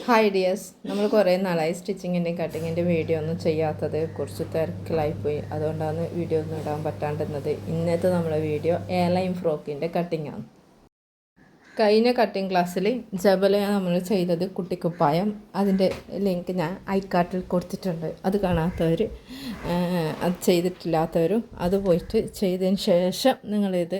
Hi dears, നമ്മൾ കുറേ നാളായി സ്റ്റിച്ചിങ്ങിൻ്റെയും കട്ടിങ്ങിൻ്റെ വീഡിയോ ഒന്നും ചെയ്യാത്തത്. കുറച്ച് തിരക്കിലായിപ്പോയി. അതുകൊണ്ടാണ് വീഡിയോ ഒന്നും ഇടാൻ പറ്റാണ്ടുന്നത്. ഇന്നത്തെ നമ്മളെ വീഡിയോ എയർലൈൻ ഫ്രോക്കിൻ്റെ കട്ടിങ്ങാണ്. കഴിഞ്ഞ കട്ടിങ് ക്ലാസ്സിൽ ജബല നമ്മൾ ചെയ്തത് കുട്ടിക്കുപ്പായം. അതിൻ്റെ ലിങ്ക് ഞാൻ ഐക്കാർട്ടിൽ കൊടുത്തിട്ടുണ്ട്. അത് കാണാത്തവർ, അത് ചെയ്തിട്ടില്ലാത്തവരും അത് പോയിട്ട് ചെയ്തതിന് ശേഷം നിങ്ങളിത്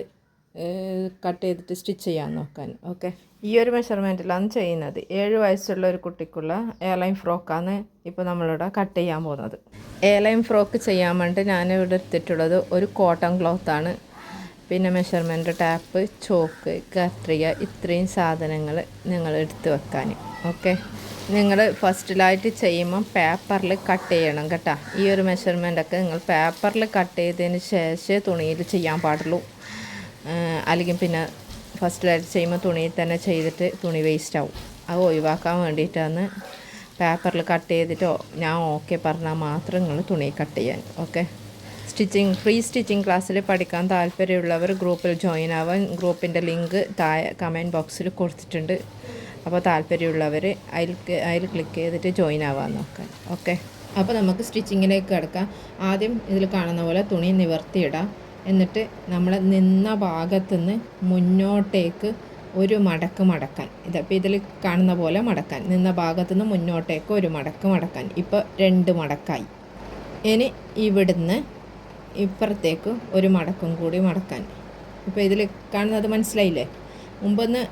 കട്ട് ചെയ്തിട്ട് സ്റ്റിച്ച് ചെയ്യാൻ നോക്കാൻ. ഓക്കെ, ഈ ഒരു മെഷർമെൻറ്റിലാണ് ചെയ്യുന്നത്. 7 വയസ്സുള്ള ഒരു കുട്ടിക്കുള്ള എയർലൈൻ ഫ്രോക്കാണ് ഇപ്പോൾ നമ്മളിവിടെ കട്ട് ചെയ്യാൻ പോകുന്നത്. എയർലൈൻ ഫ്രോക്ക് ചെയ്യാൻ വേണ്ടി ഞാനിവിടെ എടുത്തിട്ടുള്ളത് ഒരു കോട്ടൺ ക്ലോത്താണ്. പിന്നെ മെഷർമെൻറ്റ് ടാപ്പ്, ചോക്ക്, കത്രിക, ഇത്രയും സാധനങ്ങൾ നിങ്ങൾ എടുത്ത് വെക്കാൻ. ഓക്കെ, നിങ്ങൾ ഫസ്റ്റിലായിട്ട് ചെയ്യുമ്പം പേപ്പറിൽ കട്ട് ചെയ്യണം കേട്ടോ. ഈ ഒരു മെഷർമെൻറ്റൊക്കെ നിങ്ങൾ പേപ്പറിൽ കട്ട് ചെയ്തതിന് ശേഷമേ തുണിയിൽ ചെയ്യാൻ പാടുള്ളൂ. അല്ലെങ്കിൽ പിന്നെ ഫസ്റ്റിലായിട്ട് ചെയ്യുമ്പോൾ തുണിയിൽ തന്നെ ചെയ്തിട്ട് തുണി വേസ്റ്റ് ആവും. അത് ഒഴിവാക്കാൻ വേണ്ടിയിട്ടാണ് പേപ്പറിൽ കട്ട് ചെയ്തിട്ടോ ഞാൻ ഓക്കെ പറഞ്ഞാൽ മാത്രം നിങ്ങൾ തുണി കട്ട് ചെയ്യാൻ. ഓക്കെ, ഫ്രീ സ്റ്റിച്ചിങ് ക്ലാസ്സിൽ പഠിക്കാൻ താല്പര്യമുള്ളവർ ഗ്രൂപ്പിൽ ജോയിൻ ആവാൻ ഗ്രൂപ്പിൻ്റെ ലിങ്ക് താഴെ കമൻറ്റ് ബോക്സിൽ കൊടുത്തിട്ടുണ്ട്. അപ്പോൾ താല്പര്യമുള്ളവർ അതിൽ ക്ലിക്ക് ചെയ്തിട്ട് ജോയിൻ ആവാൻ നോക്കാൻ. ഓക്കെ, അപ്പോൾ നമുക്ക് സ്റ്റിച്ചിങ്ങിലേക്ക് കിടക്കാം. ആദ്യം ഇതിൽ കാണുന്ന പോലെ തുണി നിവർത്തിയിടാം. എന്നിട്ട് നമ്മൾ നിന്ന ഭാഗത്തുനിന്ന് മുന്നോട്ടേക്ക് ഒരു മടക്കാൻ. ഇതപ്പോൾ ഇതിൽ കാണുന്ന പോലെ മടക്കാൻ. നിന്ന ഭാഗത്തുനിന്ന് മുന്നോട്ടേക്ക് ഒരു മടക്കാൻ. ഇപ്പോൾ 2 മടക്കായി. ഇനി ഇവിടുന്ന് ഇപ്പുറത്തേക്ക് ഒരു മടക്കും കൂടി മടക്കാൻ. ഇപ്പോൾ ഇതിൽ കാണുന്നത് മനസ്സിലായില്ലേ? മുമ്പൊന്ന്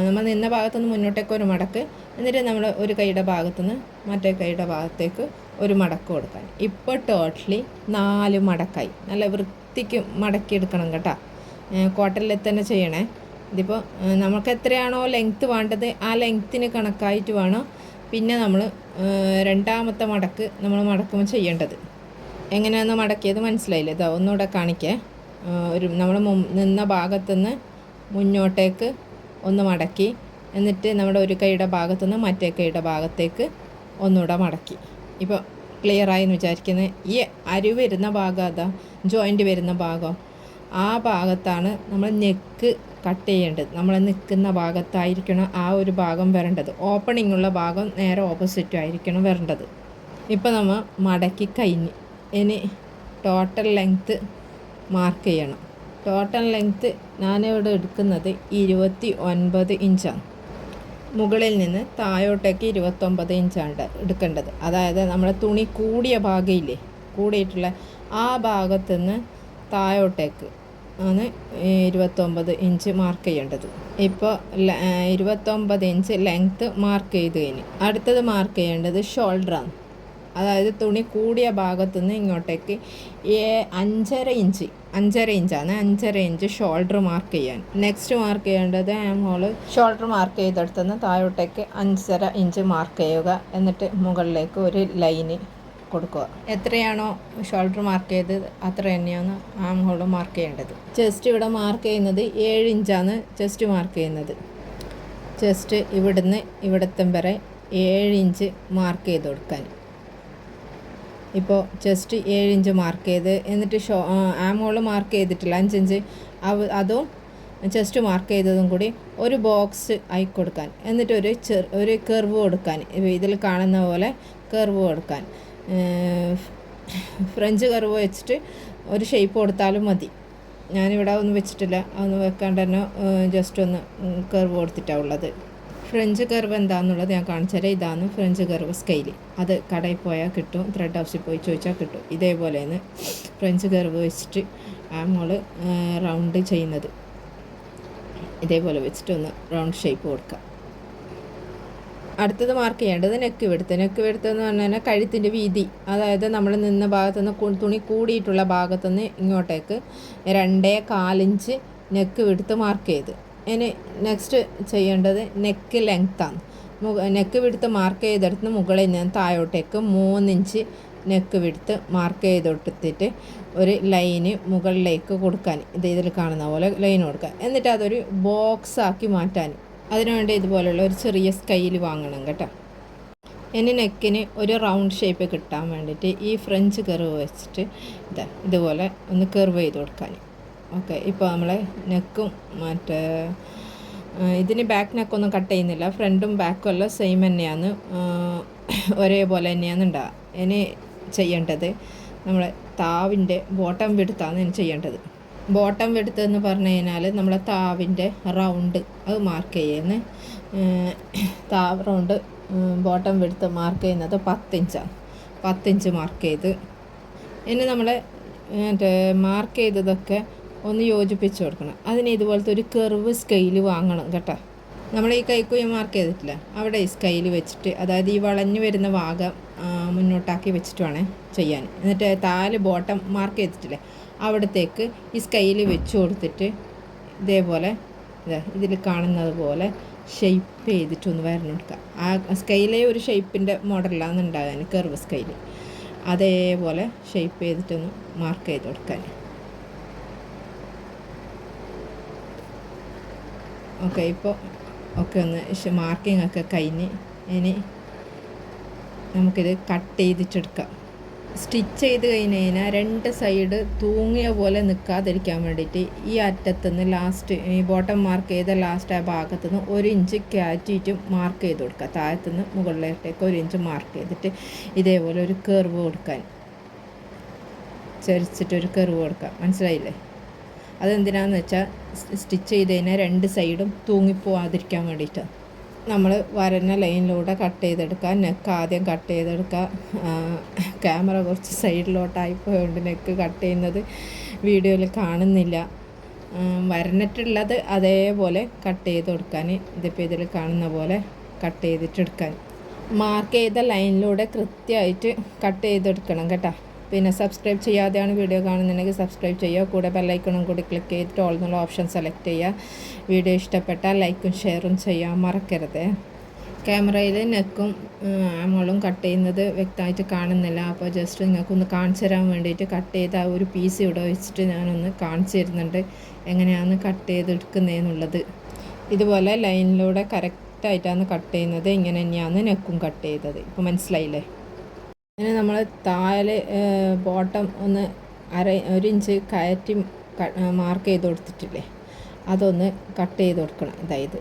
നമ്മൾ നിന്ന ഭാഗത്തുനിന്ന് മുന്നോട്ടേക്ക് ഒരു മടക്ക്, എന്നിട്ട് നമ്മൾ ഒരു കൈയുടെ ഭാഗത്തുനിന്ന് മറ്റേ കൈയുടെ ഭാഗത്തേക്ക് ഒരു മടക്ക് കൊടുക്കാൻ. ഇപ്പോൾ ടോട്ടലി 4 മടക്കായി. നല്ല വൃത്തിക്ക് മടക്കിയെടുക്കണം കേട്ടോ. കോട്ടണിൽ തന്നെ ചെയ്യണേ. ഇതിപ്പോൾ നമുക്ക് എത്രയാണോ ലെങ്ത്ത് വേണ്ടത് ആ ലെങ്ത്തിന് കണക്കായിട്ട് വേണം പിന്നെ നമ്മൾ രണ്ടാമത്തെ മടക്ക് നമ്മൾ മടക്കുമ്പോൾ ചെയ്യേണ്ടത്. എങ്ങനെയാണെന്ന് മടക്കിയത് മനസ്സിലായില്ലേ? ഇതാ ഒന്നുകൂടെ കാണിക്കേ. നമ്മൾ നിന്ന ഭാഗത്തുനിന്ന് മുന്നോട്ടേക്ക് ഒന്ന് മടക്കി, എന്നിട്ട് നമ്മുടെ ഒരു കൈയുടെ ഭാഗത്തുനിന്ന് മറ്റേ കൈയുടെ ഭാഗത്തേക്ക് ഒന്നുകൂടെ മടക്കി. ഇപ്പോൾ ക്ലിയറായി എന്ന് വിചാരിക്കുന്നത്. ഈ അരി വരുന്ന ഭാഗം, അതാ ജോയിൻ്റ് വരുന്ന ഭാഗം, ആ ഭാഗത്താണ് നമ്മൾ നെക്ക് കട്ട് ചെയ്യേണ്ടത്. നമ്മൾ നിൽക്കുന്ന ഭാഗത്തായിരിക്കണം ആ ഒരു ഭാഗം വരേണ്ടത്. ഓപ്പണിംഗ് ഉള്ള ഭാഗം നേരെ ഓപ്പോസിറ്റും ആയിരിക്കണം വരേണ്ടത്. ഇപ്പോൾ നമ്മൾ മടക്കി കഴിഞ്ഞ് ഇനി ടോട്ടൽ ലെങ്ത്ത് മാർക്ക് ചെയ്യണം. ടോട്ടൽ ലെങ്ത്ത് ഞാനിവിടെ എടുക്കുന്നത് 29 ഇഞ്ചാണ്. മുകളിൽ നിന്ന് താഴോട്ടേക്ക് 29 ഇഞ്ചാണ് എടുക്കേണ്ടത്. അതായത് നമ്മൾ തുണി കൂടിയ ഭാഗമില്ലേ, കൂടിയിട്ടുള്ള ആ ഭാഗത്തുനിന്ന് താഴോട്ടേക്ക് ആണ് 29 ഇഞ്ച് മാർക്ക് ചെയ്യേണ്ടത്. ഇപ്പോൾ 29 ഇഞ്ച് ലെങ്ത്ത് മാർക്ക് ചെയ്ത് കഴിഞ്ഞ് അടുത്തത് മാർക്ക് ചെയ്യേണ്ടത് ഷോൾഡറാണ്. അതായത് തുണി കൂടിയ ഭാഗത്തുനിന്ന് ഇങ്ങോട്ടേക്ക് 5.5 ഇഞ്ചാണ്. 5.5 ഇഞ്ച് ഷോൾഡർ മാർക്ക് ചെയ്യാൻ. നെക്സ്റ്റ് മാർക്ക് ചെയ്യേണ്ടത് ഹോള് ഷോൾഡർ മാർക്ക് ചെയ്തെടുത്തുനിന്ന് താഴോട്ടേക്ക് 5.5 ഇഞ്ച് മാർക്ക് ചെയ്യുക. എന്നിട്ട് മുകളിലേക്ക് ഒരു ലൈന് കൊടുക്കുക. എത്രയാണോ ഷോൾഡർ മാർക്ക് ചെയ്തത് അത്ര തന്നെയാണ് ആം ഹോൾ മാർക്ക് ചെയ്യേണ്ടത്. ചെസ്റ്റ് ഇവിടെ മാർക്ക് ചെയ്യുന്നത് 7 ഇഞ്ചാണ് ചെസ്റ്റ് മാർക്ക് ചെയ്യുന്നത്. ചെസ്റ്റ് ഇവിടുന്ന് ഇവിടത്തും വരെ 7 ഇഞ്ച് മാർക്ക് ചെയ്ത് കൊടുക്കാൻ. ഇപ്പോൾ ചെസ്റ്റ് 7 ഇഞ്ച് മാർക്ക് ചെയ്ത്, എന്നിട്ട് ആം ഹോൾ മാർക്ക് ചെയ്തിട്ടില്ല 5 ഇഞ്ച്, അതും ചെസ്റ്റ് മാർക്ക് ചെയ്തതും കൂടി ഒരു ബോക്സ് ആയി കൊടുക്കാൻ. എന്നിട്ട് ഒരു കർവ് കൊടുക്കാൻ. ഇതിൽ കാണുന്ന പോലെ കർവ് കൊടുക്കാൻ. ഫ്രഞ്ച് കർവ് വെച്ചിട്ട് ഒരു ഷേപ്പ് കൊടുത്താലും മതി. ഞാനിവിടെ ഒന്നും വെച്ചിട്ടില്ല, അതൊന്നും വെക്കാണ്ട് തന്നെ ജസ്റ്റ് ഒന്ന് കർവ് കൊടുത്തിട്ടാണ് ഉള്ളത്. ഫ്രഞ്ച് കർവ് എന്താണെന്നുള്ളത് ഞാൻ കാണിച്ചുതരാം. ഇതാണ് ഫ്രഞ്ച് കർവ് സ്കെയിൽ. അത് കടയിൽ പോയാൽ കിട്ടും, ത്രെഡ് ഹൗസിൽ പോയി ചോദിച്ചാൽ കിട്ടും. ഇതേപോലെയാണ് ഫ്രഞ്ച് കർവ് വെച്ചിട്ട് നമ്മൾ റൗണ്ട് ചെയ്യുന്നത്. ഇതേപോലെ വെച്ചിട്ട് ഒന്ന് റൗണ്ട് ഷേപ്പ് കൊടുക്കുക. അടുത്തത് മാർക്ക് ചെയ്യേണ്ടത് നെക്ക് വെടുത്ത്. നെക്ക് വെടുത്ത് എന്ന് പറഞ്ഞാൽ കഴുത്തിൻ്റെ വീതി. അതായത് നമ്മൾ നിന്ന ഭാഗത്തുനിന്ന് തുണി കൂടിയിട്ടുള്ള ഭാഗത്തുനിന്ന് ഇങ്ങോട്ടേക്ക് 2.25 ഇഞ്ച് നെക്ക് വെടുത്ത് മാർക്ക് ചെയ്ത്. ഇനി നെക്സ്റ്റ് ചെയ്യേണ്ടത് നെക്ക് ലെങ്ത്താണ്. നെക്ക് വിടുത്ത് മാർക്ക് ചെയ്തെടുത്ത് മുകളിൽ നിന്ന് താഴോട്ടേക്ക് 3 ഇഞ്ച് നെക്ക് വിടുത്ത് മാർക്ക് ചെയ്തെടുത്തിട്ട് ഒരു ലൈന് മുകളിലേക്ക് കൊടുക്കാൻ. ഇതിൽ കാണുന്ന പോലെ ലൈൻ കൊടുക്കാൻ. എന്നിട്ട് അതൊരു ബോക്സ് ആക്കി മാറ്റാൻ. അതിനുവേണ്ടി ഇതുപോലെയുള്ള ഒരു ചെറിയ സ്കെയിൽ വാങ്ങണം കേട്ടോ. ഇനി നെക്കിന് ഒരു റൗണ്ട് ഷേപ്പ് കിട്ടാൻ വേണ്ടിയിട്ട് ഈ ഫ്രഞ്ച് കർവ് വെച്ചിട്ട് ഇതുപോലെ ഒന്ന് കർവ് ചെയ്ത് കൊടുക്കാൻ. ഓക്കെ, ഇപ്പോൾ നമ്മളെ നെക്കും മറ്റേ ഇതിന് ബാക്ക് നെക്കൊന്നും കട്ട് ചെയ്യുന്നില്ല, ഫ്രണ്ടും ബാക്കും എല്ലാം സെയിം തന്നെയാണ്, ഒരേപോലെ തന്നെയാണ് ഉണ്ടാവുക. ഇനി ചെയ്യേണ്ടത് നമ്മളെ താവിൻ്റെ ബോട്ടം വിടുത്താണ് ഇനി ചെയ്യേണ്ടത്. ബോട്ടം വിടുത്ത് എന്ന് പറഞ്ഞു കഴിഞ്ഞാൽ നമ്മളെ താവിൻ്റെ റൗണ്ട് അത് മാർക്ക് ചെയ്യുന്നത്, താവ് റൗണ്ട് ബോട്ടം വിടുത്ത് മാർക്ക് ചെയ്യുന്നത് 10 ഇഞ്ചാണ്. 10 ഇഞ്ച് മാർക്ക് ചെയ്ത് ഇനി നമ്മളെ മാർക്ക് ചെയ്തതൊക്കെ ഒന്ന് യോജിപ്പിച്ച് കൊടുക്കണം. അതിന് ഇതുപോലത്തെ ഒരു കർവ് സ്കെയിൽ വാങ്ങണം കേട്ടോ. നമ്മൾ ഈ കൈക്കുഴി മാർക്ക് ചെയ്തിട്ടില്ല, അവിടെ ഈ സ്കെയിൽ വെച്ചിട്ട്, അതായത് ഈ വളഞ്ഞു വരുന്ന ഭാഗം മുന്നോട്ടാക്കി വെച്ചിട്ട് വേണേ ചെയ്യാൻ. എന്നിട്ട് താല് ബോട്ടം മാർക്ക് ചെയ്തിട്ടില്ലേ, അവിടത്തേക്ക് ഈ സ്കെയിൽ വെച്ച് കൊടുത്തിട്ട് ഇതേപോലെ ഇതിൽ കാണുന്നത് പോലെ ഷെയ്പ്പ് ചെയ്തിട്ടൊന്ന് വരണം കൊടുക്കുക. ആ സ്കെയിലേ ഒരു ഷെയ്പ്പിൻ്റെ മോഡലാണ് ഉണ്ടാകാൻ, കർവ് സ്കെയിൽ അതേപോലെ ഷെയ്പ്പ് ചെയ്തിട്ടൊന്ന് മാർക്ക് ചെയ്ത് കൊടുക്കാൻ. ഓക്കെ, ഇപ്പോൾ ഒക്കെ ഒന്ന് മാർക്കിംഗ് ഒക്കെ കഴിഞ്ഞ് ഇനി നമുക്കിത് കട്ട് ചെയ്തിട്ടെടുക്കാം. സ്റ്റിച്ച് ചെയ്ത് കഴിഞ്ഞ് കഴിഞ്ഞാൽ 2 സൈഡ് തൂങ്ങിയ പോലെ നിൽക്കാതിരിക്കാൻ വേണ്ടിയിട്ട് ഈ അറ്റത്തുനിന്ന് ലാസ്റ്റ് ഈ ബോട്ടം മാർക്ക് ചെയ്ത ലാസ്റ്റ് ആ ഭാഗത്തുനിന്ന് 1 ഇഞ്ച് കയറ്റിയിട്ട് മാർക്ക് ചെയ്ത് കൊടുക്കുക. താഴത്തുനിന്ന് മുകളിലേട്ടേക്ക് 1 ഇഞ്ച് മാർക്ക് ചെയ്തിട്ട് ഇതേപോലെ ഒരു കർവ് കൊടുക്കാൻ, ചരിച്ചിട്ടൊരു കർവ് കൊടുക്കാം. മനസ്സിലായില്ലേ? അതെന്തിനാന്ന് വെച്ചാൽ സ്റ്റിച്ച് ചെയ്ത് കഴിഞ്ഞാൽ 2 സൈഡും തൂങ്ങിപ്പോവാതിരിക്കാൻ വേണ്ടിയിട്ടാണ്. നമ്മൾ വരഞ്ഞ ലൈനിലൂടെ കട്ട് ചെയ്തെടുക്കുക. നെക്ക് ആദ്യം കട്ട് ചെയ്തെടുക്കുക. ക്യാമറ കുറച്ച് സൈഡിലോട്ടായിപ്പോയതുകൊണ്ട് നെക്ക് കട്ട് ചെയ്യുന്നത് വീഡിയോയിൽ കാണുന്നില്ല. വരഞ്ഞിട്ടുള്ളത് അതേപോലെ കട്ട് ചെയ്ത് കൊടുക്കാൻ, ഇതിപ്പോൾ ഇതിൽ കാണുന്ന പോലെ കട്ട് ചെയ്തിട്ടെടുക്കാൻ. മാർക്ക് ചെയ്ത ലൈനിലൂടെ കൃത്യമായിട്ട് കട്ട് ചെയ്തെടുക്കണം കേട്ടോ. പിന്നെ സബ്സ്ക്രൈബ് ചെയ്യാതെയാണ് വീഡിയോ കാണുന്നുണ്ടെങ്കിൽ സബ്സ്ക്രൈബ് ചെയ്യുക. കൂടെ ബെല്ലൈക്കണും കൂടി ക്ലിക്ക് ചെയ്തിട്ട് ഓൾ എന്നുള്ള ഓപ്ഷൻ സെലക്ട് ചെയ്യുക. വീഡിയോ ഇഷ്ടപ്പെട്ടാൽ ലൈക്കും ഷെയറും ചെയ്യാൻ മറക്കരുത്. ക്യാമറയിൽ നെക്കും ആമോളും കട്ട് ചെയ്യുന്നത് വ്യക്തമായിട്ട് കാണുന്നില്ല, അപ്പോൾ ജസ്റ്റ് നിങ്ങൾക്കൊന്ന് കാണിച്ചു തരാൻ വേണ്ടിയിട്ട് കട്ട് ചെയ്ത ആ ഒരു പീസ് ഇവിടെ വെച്ചിട്ട് ഞാനൊന്ന് കാണിച്ചു തരുന്നുണ്ട് എങ്ങനെയാണ് കട്ട് ചെയ്തെടുക്കുന്നതെന്നുള്ളത്. ഇതുപോലെ ലൈനിലൂടെ കറക്റ്റായിട്ടാണ് കട്ട് ചെയ്യുന്നത്. ഇങ്ങനെ തന്നെയാണ് നെക്കും കട്ട് ചെയ്തത്. ഇപ്പോൾ മനസ്സിലായില്ലേ? അങ്ങനെ നമ്മൾ താഴെ ബോട്ടം ഒന്ന് 1 ഇഞ്ച് കയറ്റി മാർക്ക് ചെയ്ത് കൊടുത്തിട്ടില്ലേ, അതൊന്ന് കട്ട് ചെയ്ത് കൊടുക്കണം. അതായത്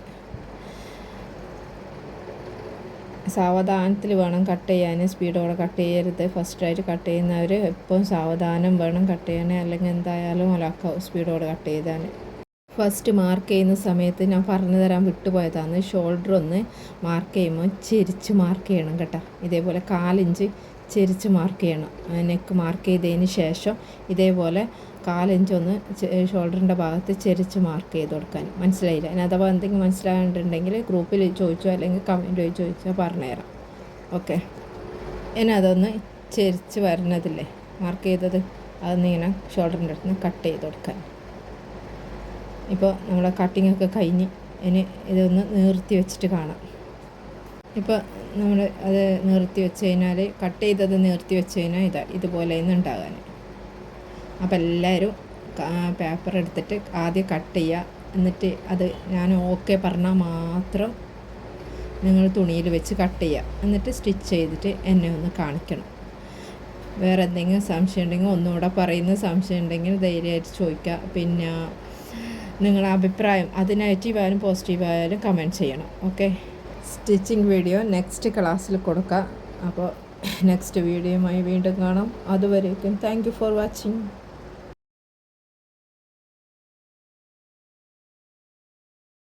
സാവധാനത്തിൽ വേണം കട്ട് ചെയ്യാൻ, സ്പീഡോടെ കട്ട് ചെയ്യരുത്. ഫസ്റ്റായിട്ട് കട്ട് ചെയ്യുന്നവർ എപ്പോഴും സാവധാനം വേണം കട്ട് ചെയ്യാൻ, അല്ലെങ്കിൽ എന്തായാലും ഒലാക്കാവും സ്പീഡോടെ കട്ട് ചെയ്താൽ. ഫസ്റ്റ് മാർക്ക് ചെയ്യുന്ന സമയത്ത് ഞാൻ പറഞ്ഞു തരാൻ വിട്ടുപോയതാണ്, ഷോൾഡർ ഒന്ന് മാർക്ക് ചെയ്യുമ്പോൾ ചെരിച്ച് മാർക്ക് ചെയ്യണം കേട്ടോ. ഇതേപോലെ 4 ഇഞ്ച് ചെരിച്ച് മാർക്ക് ചെയ്യണം. നെക്ക് മാർക്ക് ചെയ്തതിന് ശേഷം ഇതേപോലെ 4 ഇഞ്ച് ഒന്ന് ഷോൾഡറിൻ്റെ ഭാഗത്ത് ചെരിച്ച് മാർക്ക് ചെയ്ത് കൊടുക്കാൻ. മനസ്സിലായില്ല? ഇനി അഥവാ എന്തെങ്കിലും മനസ്സിലായിട്ടുണ്ടെങ്കിൽ ഗ്രൂപ്പിൽ ചോദിച്ചോ അല്ലെങ്കിൽ കമൻറ്റ് വഴി ചോദിച്ചോ പറഞ്ഞുതരാം. ഓക്കെ, ഇനി അതൊന്ന് ചെരിച്ച് വരുന്നതില്ലേ മാർക്ക് ചെയ്തത്, അതൊന്നിങ്ങനെ ഷോൾഡറിൻ്റെ അടുത്ത് നിന്ന് കട്ട് ചെയ്ത് കൊടുക്കാൻ. ഇപ്പോൾ നമ്മളെ കട്ടിങ്ങൊക്കെ കഴിഞ്ഞ് ഇനി ഇതൊന്ന് നിർത്തി വെച്ചിട്ട് കാണാം. ഇപ്പോൾ നമ്മൾ അത് നിർത്തി വെച്ച് കഴിഞ്ഞാൽ, കട്ട് ചെയ്തത് നിർത്തി വെച്ച് കഴിഞ്ഞാൽ ഇതുപോലെ ഉണ്ടാകാൻ. അപ്പോൾ എല്ലാവരും പേപ്പർ എടുത്തിട്ട് ആദ്യം കട്ട് ചെയ്യുക, എന്നിട്ട് അത് ഞാൻ ഓക്കെ പറഞ്ഞാൽ മാത്രം നിങ്ങൾ തുണിയിൽ വെച്ച് കട്ട് ചെയ്യുക. എന്നിട്ട് സ്റ്റിച്ച് ചെയ്തിട്ട് എന്നെ ഒന്ന് കാണിക്കണം. വേറെ എന്തെങ്കിലും സംശയം ഉണ്ടെങ്കിൽ ഒന്നുകൂടെ പറയുന്ന സംശയം ഉണ്ടെങ്കിൽ ധൈര്യമായിട്ട് ചോദിക്കുക. പിന്നെ നിങ്ങളുടെ അഭിപ്രായം അത് നെഗറ്റീവായാലും പോസിറ്റീവായാലും കമൻറ്റ് ചെയ്യണം. ഓക്കെ, സ്റ്റിച്ചിങ് വീഡിയോ നെക്സ്റ്റ് ക്ലാസ്സിൽ കൊടുക്കാം. അപ്പോൾ നെക്സ്റ്റ് വീഡിയോയുമായി വീണ്ടും കാണാം. അതുവരേക്കും താങ്ക് യു ഫോർ വാച്ചിങ്.